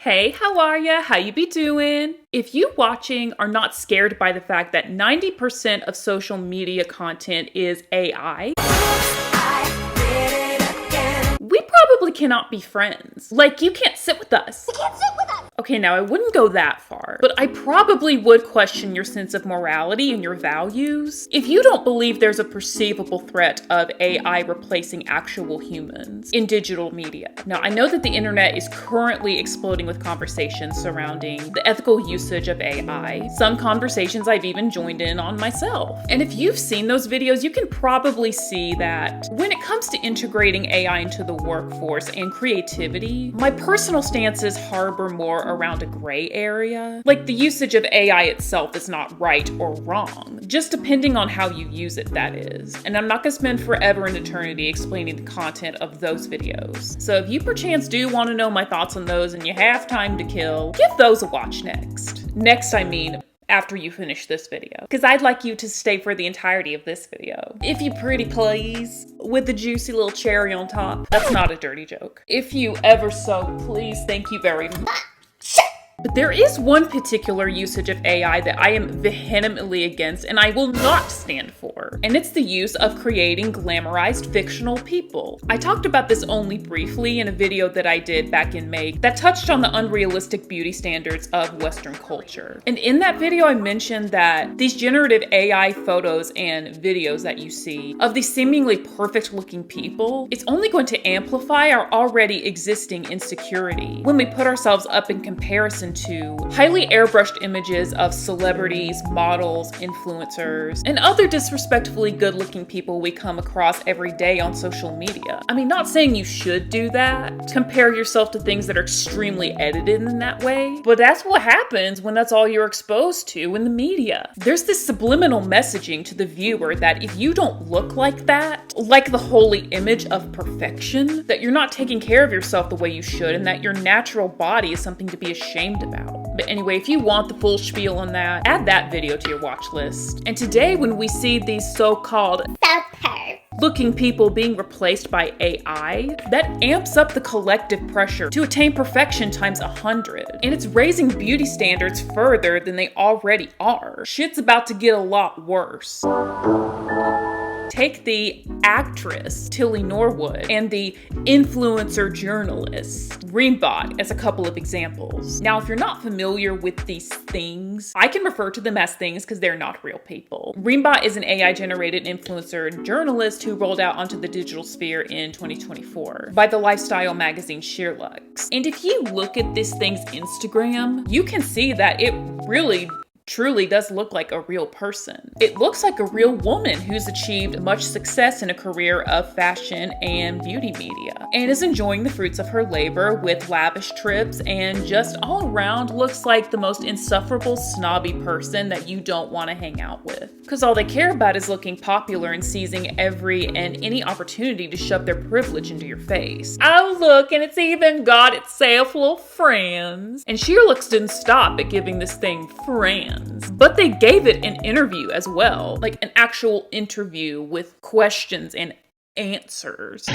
Hey, how are ya? How you be doing? If you watching are not scared by the fact that 90% of social media content is AI, we probably cannot be friends. Like, you can't sit with us. Okay, now I wouldn't go that far, but I probably would question your sense of morality and your values if you don't believe there's a perceivable threat of AI replacing actual humans in digital media. Now, I know that the internet is currently exploding with conversations surrounding the ethical usage of AI. Some conversations I've even joined in on myself. And if you've seen those videos, you can probably see that when it comes to integrating AI into the workforce and creativity, my personal stances harbor more around a gray area. Like, the usage of AI itself is not right or wrong, just depending on how you use it, that is. And I'm not gonna spend forever and eternity explaining the content of those videos. So if you perchance do want to know my thoughts on those and you have time to kill, give those a watch next. Next, I mean, after you finish this video, because I'd like you to stay for the entirety of this video. If you pretty please, with the juicy little cherry on top. That's not a dirty joke. If you ever so please, thank you very much. But there is one particular usage of AI that I am vehemently against and I will not stand for. And it's the use of creating glamorized fictional people. I talked about this only briefly in a video that I did back in May that touched on the unrealistic beauty standards of Western culture. And in that video, I mentioned that these generative AI photos and videos that you see of these seemingly perfect looking people, it's only going to amplify our already existing insecurity when we put ourselves up in comparison to highly airbrushed images of celebrities, models, influencers, and other disrespectfully good-looking people we come across every day on social media. I mean, not saying you should do that, compare yourself to things that are extremely edited in that way, but that's what happens when that's all you're exposed to in the media. There's this subliminal messaging to the viewer that if you don't look like that, like the holy image of perfection, that you're not taking care of yourself the way you should, and that your natural body is something to be ashamed about. But anyway, if you want the full spiel on that, add that video to your watch list. And today, when we see these so-called looking people being replaced by AI, that amps up the collective pressure to attain perfection times 100. And it's raising beauty standards further than they already are. Shit's about to get a lot worse. Take the actress Tilly Norwood and the influencer journalist Reembot as a couple of examples. Now, if you're not familiar with these things, I can refer to them as things because they're not real people. Reembot is an AI-generated influencer and journalist who rolled out onto the digital sphere in 2024 by the lifestyle magazine Sheerlux. And if you look at this thing's Instagram, you can see that it really truly does look like a real person. It looks like a real woman who's achieved much success in a career of fashion and beauty media and is enjoying the fruits of her labor with lavish trips and just all around looks like the most insufferable snobby person that you don't want to hang out with. Because all they care about is looking popular and seizing every and any opportunity to shove their privilege into your face. Oh look, and it's even got itself little friends. And Sheerlux didn't stop at giving this thing friends, but they gave it an interview as well, like an actual interview with questions and answers.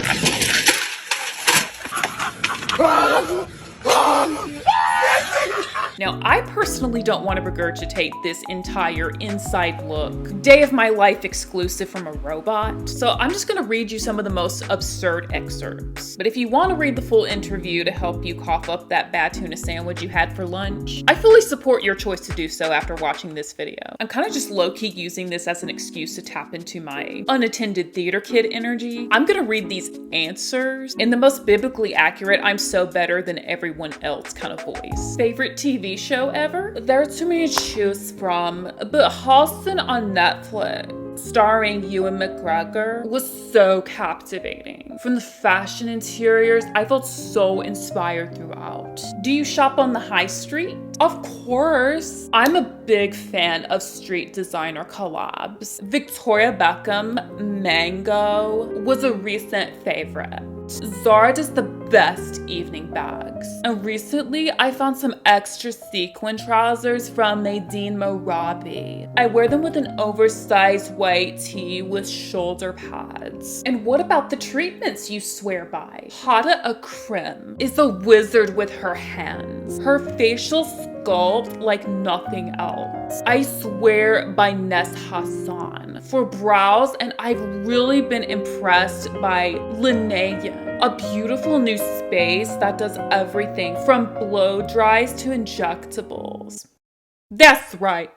Now, I personally don't want to regurgitate this entire inside look, day of my life exclusive from a robot, so I'm just going to read you some of the most absurd excerpts. But if you want to read the full interview to help you cough up that bad tuna sandwich you had for lunch, I fully support your choice to do so after watching this video. I'm kind of just low-key using this as an excuse to tap into my unattended theater kid energy. I'm going to read these answers in the most biblically accurate, I'm so better than everyone else kind of voice. Favorite TV show ever? There are too many to choose from, but Halston on Netflix, starring Ewan McGregor, was so captivating. From the fashion interiors, I felt so inspired throughout. Do you shop on the high street? Of course. I'm a big fan of street designer collabs. Victoria Beckham, Mango was a recent favorite. Zara does the best evening bags. And recently, I found some extra sequin trousers from Nadine Morabi. I wear them with an oversized white tee with shoulder pads. And what about the treatments you swear by? Hada Akrim is a wizard with her hands. Her facial sculpt like nothing else. I swear by Ness Hassan for brows, and I've really been impressed by Linnea, a beautiful new space that does everything from blow dries to injectables. That's right,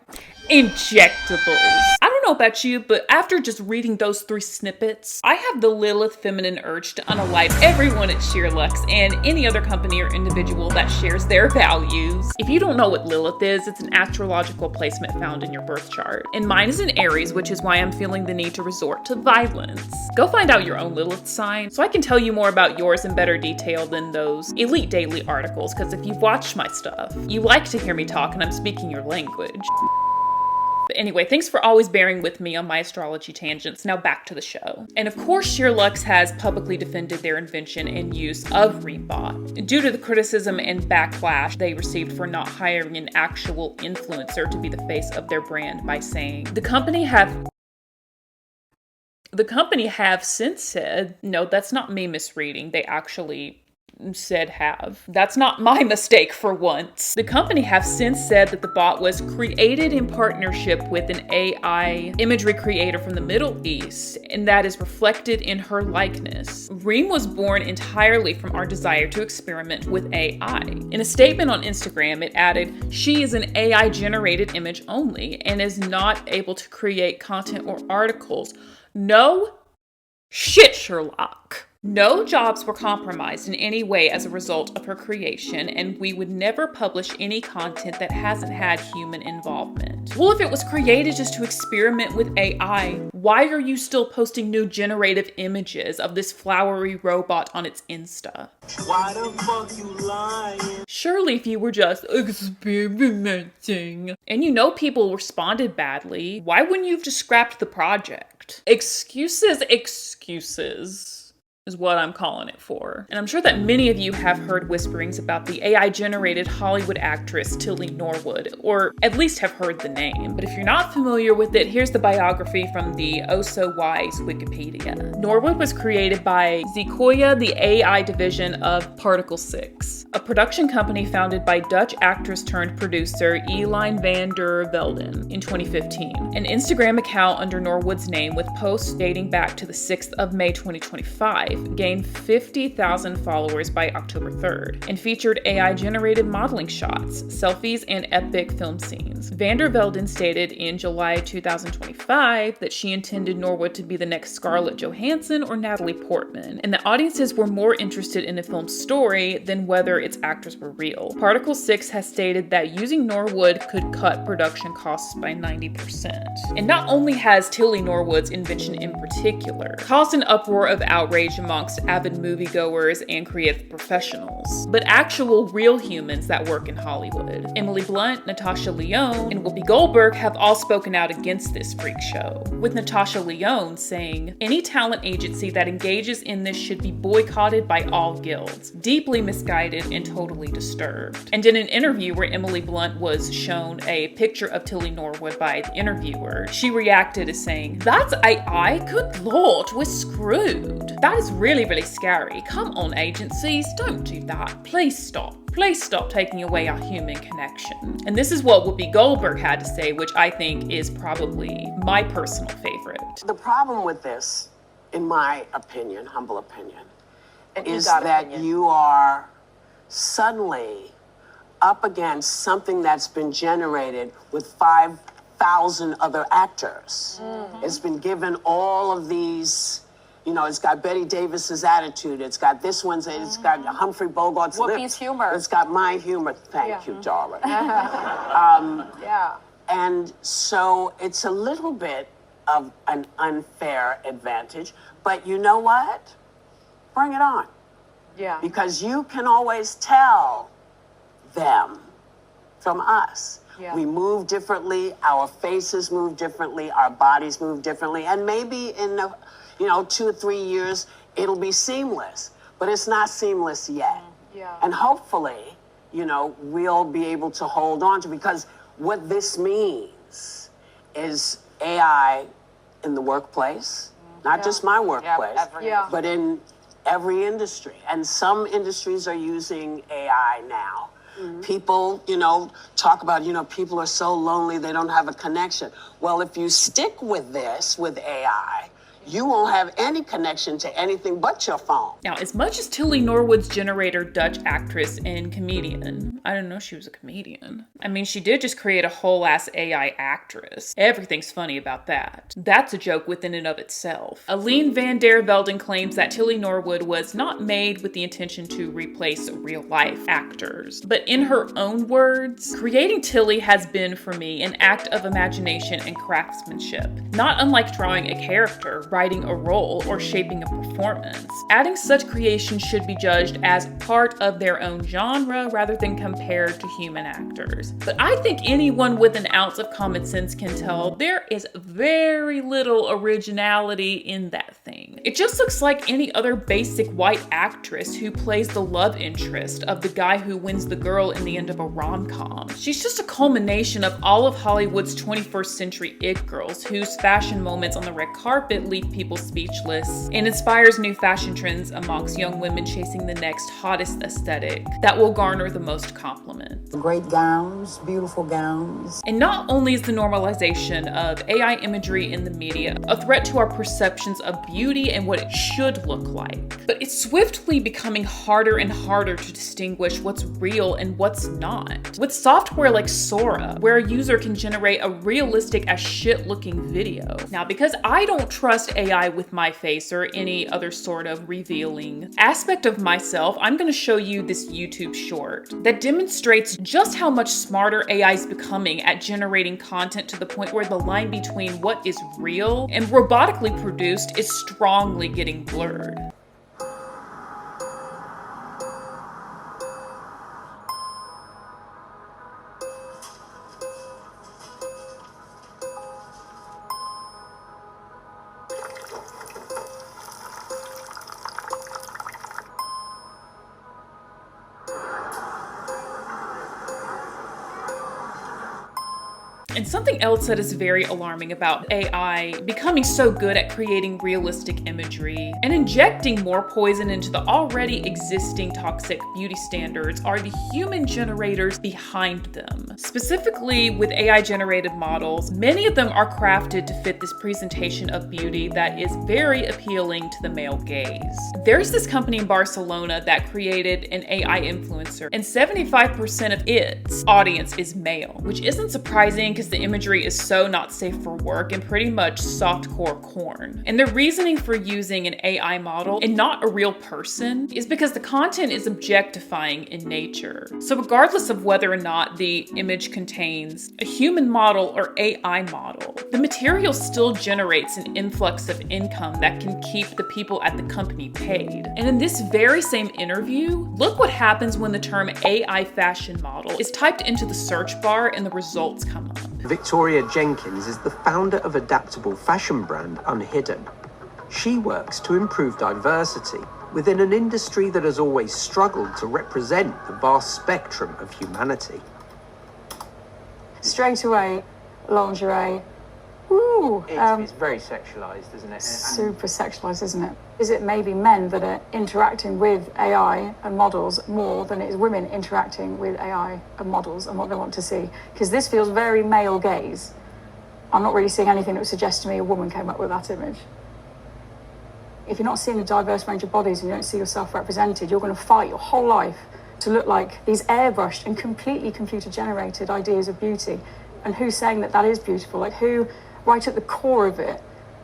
injectables. I don't know about you, but after just reading those 3 snippets, I have the Lilith feminine urge to unalive everyone at SheerLuxe and any other company or individual that shares their values. If you don't know what Lilith is, it's an astrological placement found in your birth chart. And mine is in Aries, which is why I'm feeling the need to resort to violence. Go find out your own Lilith sign so I can tell you more about yours in better detail than those Elite Daily articles, because if you've watched my stuff, you like to hear me talk and I'm speaking your language. But anyway, thanks for always bearing with me on my astrology tangents. Now back to the show. And of course, SheerLuxe has publicly defended their invention and use of Rebot due to the criticism and backlash they received for not hiring an actual influencer to be the face of their brand by saying, the company have since said, no, that's not me misreading. They actually said have. That's not my mistake for once. The company have since said that the bot was created in partnership with an AI imagery creator from the Middle East, and that is reflected in her likeness. Reem was born entirely from our desire to experiment with AI. In a statement on Instagram, it added, she is an AI generated image only and is not able to create content or articles. No shit, Sherlock. No jobs were compromised in any way as a result of her creation, and we would never publish any content that hasn't had human involvement. Well, if it was created just to experiment with AI, why are you still posting new generative images of this flowery robot on its Insta? Why the fuck you lying? Surely if you were just experimenting. And you know people responded badly, why wouldn't you have just scrapped the project? Excuses is what I'm calling it for. And I'm sure that many of you have heard whisperings about the AI-generated Hollywood actress Tilly Norwood, or at least have heard the name. But if you're not familiar with it, here's the biography from the Oh So Wise Wikipedia. Norwood was created by Zekoya, the AI division of Particle 6, a production company founded by Dutch actress turned producer Eline van der Velden in 2015. An Instagram account under Norwood's name with posts dating back to the 6th of May 2025 gained 50,000 followers by October 3rd and featured AI-generated modeling shots, selfies, and epic film scenes. Van der Velden stated in July 2025 that she intended Norwood to be the next Scarlett Johansson or Natalie Portman, and that audiences were more interested in the film's story than whether its actors were real. Particle 6 has stated that using Norwood could cut production costs by 90%. And not only has Tilly Norwood's invention in particular caused an uproar of outrage amongst avid moviegoers and creative professionals, but actual real humans that work in Hollywood. Emily Blunt, Natasha Lyonne, and Whoopi Goldberg have all spoken out against this freak show, with Natasha Lyonne saying, any talent agency that engages in this should be boycotted by all guilds, deeply misguided and totally disturbed. And in an interview where Emily Blunt was shown a picture of Tilly Norwood by the interviewer, she reacted as saying, that's AI? Good lord, we're screwed. That is really, really scary. Come on, agencies, don't do that. Please stop. Please stop taking away our human connection. And this is what Whoopi Goldberg had to say, which I think is probably my personal favorite. The problem with this, in my opinion, humble opinion, is that you are suddenly up against something that's been generated with 5,000 other actors. Mm-hmm. It's been given all of these. You know, it's got Betty Davis's attitude. It's got this one's. It's got Humphrey Bogart's Whoopi's lips. humor. It's got my humor. Thank you, darling. Yeah. And so it's a little bit of an unfair advantage. But you know what? Bring it on. Yeah. Because you can always tell them from us. Yeah. We move differently. Our faces move differently. Our bodies move differently. And maybe in 2 or 3 years, it'll be seamless. but it's not seamless yet. Yeah. And hopefully, you know, we'll be able to hold on to, because what this means is AI in the workplace, not just my workplace, but in every industry. And some industries are using AI now. People, you know, talk about, you know, people are so lonely, they don't have a connection. Well, if you stick with this, with AI, you won't have any connection to anything but your phone. Now, as much as Tilly Norwood's generator, Dutch actress and comedian, I didn't know she was a comedian. I mean, she did just create a whole ass AI actress. Everything's funny about that. That's a joke within and of itself. Aline van der Velden claims that Tilly Norwood was not made with the intention to replace real life actors. But in her own words, creating Tilly has been for me an act of imagination and craftsmanship. Not unlike drawing a character, writing a role, or shaping a performance. Adding such creations should be judged as part of their own genre rather than compared to human actors. But I think anyone with an ounce of common sense can tell there is very little originality in that thing. It just looks like any other basic white actress who plays the love interest of the guy who wins the girl in the end of a rom-com. She's just a culmination of all of Hollywood's 21st century it girls whose fashion moments on the red carpet leave people speechless and inspires new fashion trends amongst young women chasing the next hottest aesthetic that will garner the most compliments. Great gowns, beautiful gowns. And not only is the normalization of AI imagery in the media a threat to our perceptions of beauty and what it should look like, but it's swiftly becoming harder and harder to distinguish what's real and what's not. With software like Sora, where a user can generate a realistic as shit looking video. Now, because I don't trust AI with my face or any other sort of revealing aspect of myself, I'm going to show you this YouTube short that demonstrates just how much smarter AI is becoming at generating content to the point where the line between what is real and robotically produced is strongly getting blurred. And something else that is very alarming about AI becoming so good at creating realistic imagery and injecting more poison into the already existing toxic beauty standards are the human generators behind them. Specifically with AI-generated models, many of them are crafted to fit this presentation of beauty that is very appealing to the male gaze. There's this company in Barcelona that created an AI influencer, and 75% of its audience is male, which isn't surprising because the imagery is so not safe for work and pretty much softcore corn. And the reasoning for using an AI model and not a real person is because the content is objectifying in nature. So regardless of whether or not the image contains a human model or AI model, the material still generates an influx of income that can keep the people at the company paid. And in this very same interview, look what happens when the term AI fashion model is typed into the search bar and the results come up. Victoria Jenkins is the founder of adaptable fashion brand Unhidden. She works to improve diversity within an industry that has always struggled to represent the vast spectrum of humanity. Straight away, lingerie. Woo! It's very sexualized, isn't it? Super sexualized, isn't it? Is it maybe men that are interacting with AI and models more than it is women interacting with AI and models and what they want to see? Because this feels very male gaze. I'm not really seeing anything that would suggest to me a woman came up with that image. If you're not seeing a diverse range of bodies and you don't see yourself represented, you're going to fight your whole life to look like these airbrushed and completely computer-generated ideas of beauty. And who's saying that that is beautiful? Like who, right at the core of it,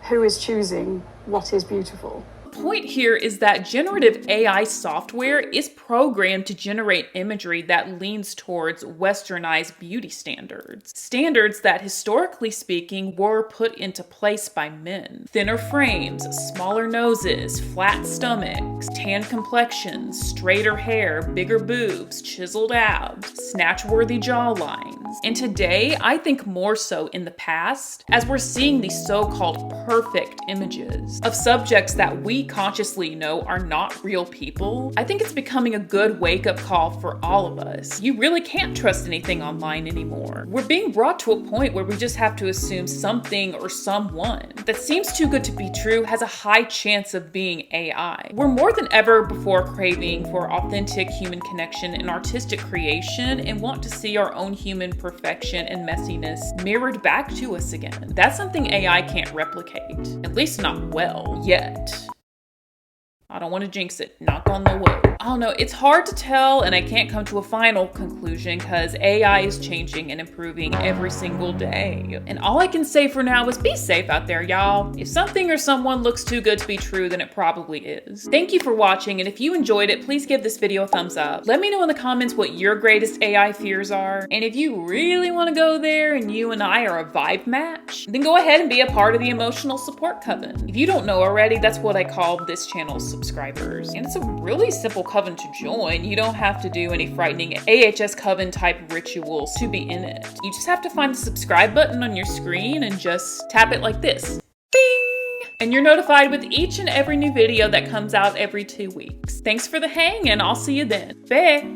who is choosing what is beautiful? The point here is that generative AI software is programmed to generate imagery that leans towards westernized beauty standards. Standards that, historically speaking, were put into place by men. Thinner frames, smaller noses, flat stomachs, tan complexions, straighter hair, bigger boobs, chiseled abs, snatch-worthy jawline. And today, I think more so in the past, as we're seeing these so-called perfect images of subjects that we consciously know are not real people. I think it's becoming a good wake-up call for all of us. You really can't trust anything online anymore. We're being brought to a point where we just have to assume something or someone that seems too good to be true has a high chance of being AI. We're more than ever before craving for authentic human connection and artistic creation and want to see our own human perfection and messiness mirrored back to us again. That's something AI can't replicate, at least not well, yet. I don't want to jinx it, knock on the wood. I don't know, it's hard to tell and I can't come to a final conclusion because AI is changing and improving every single day. And all I can say for now is be safe out there, y'all. If something or someone looks too good to be true, then it probably is. Thank you for watching, and if you enjoyed it, please give this video a thumbs up. Let me know in the comments what your greatest AI fears are. And if you really want to go there and you and I are a vibe match, then go ahead and be a part of the emotional support coven. If you don't know already, that's what I call this channel's subscribers. And it's a really simple coven to join. You don't have to do any frightening AHS coven type rituals to be in it. You just have to find the subscribe button on your screen and just tap it like this. Bing! And you're notified with each and every new video that comes out every 2 weeks. Thanks for the hang, and I'll see you then. Bye!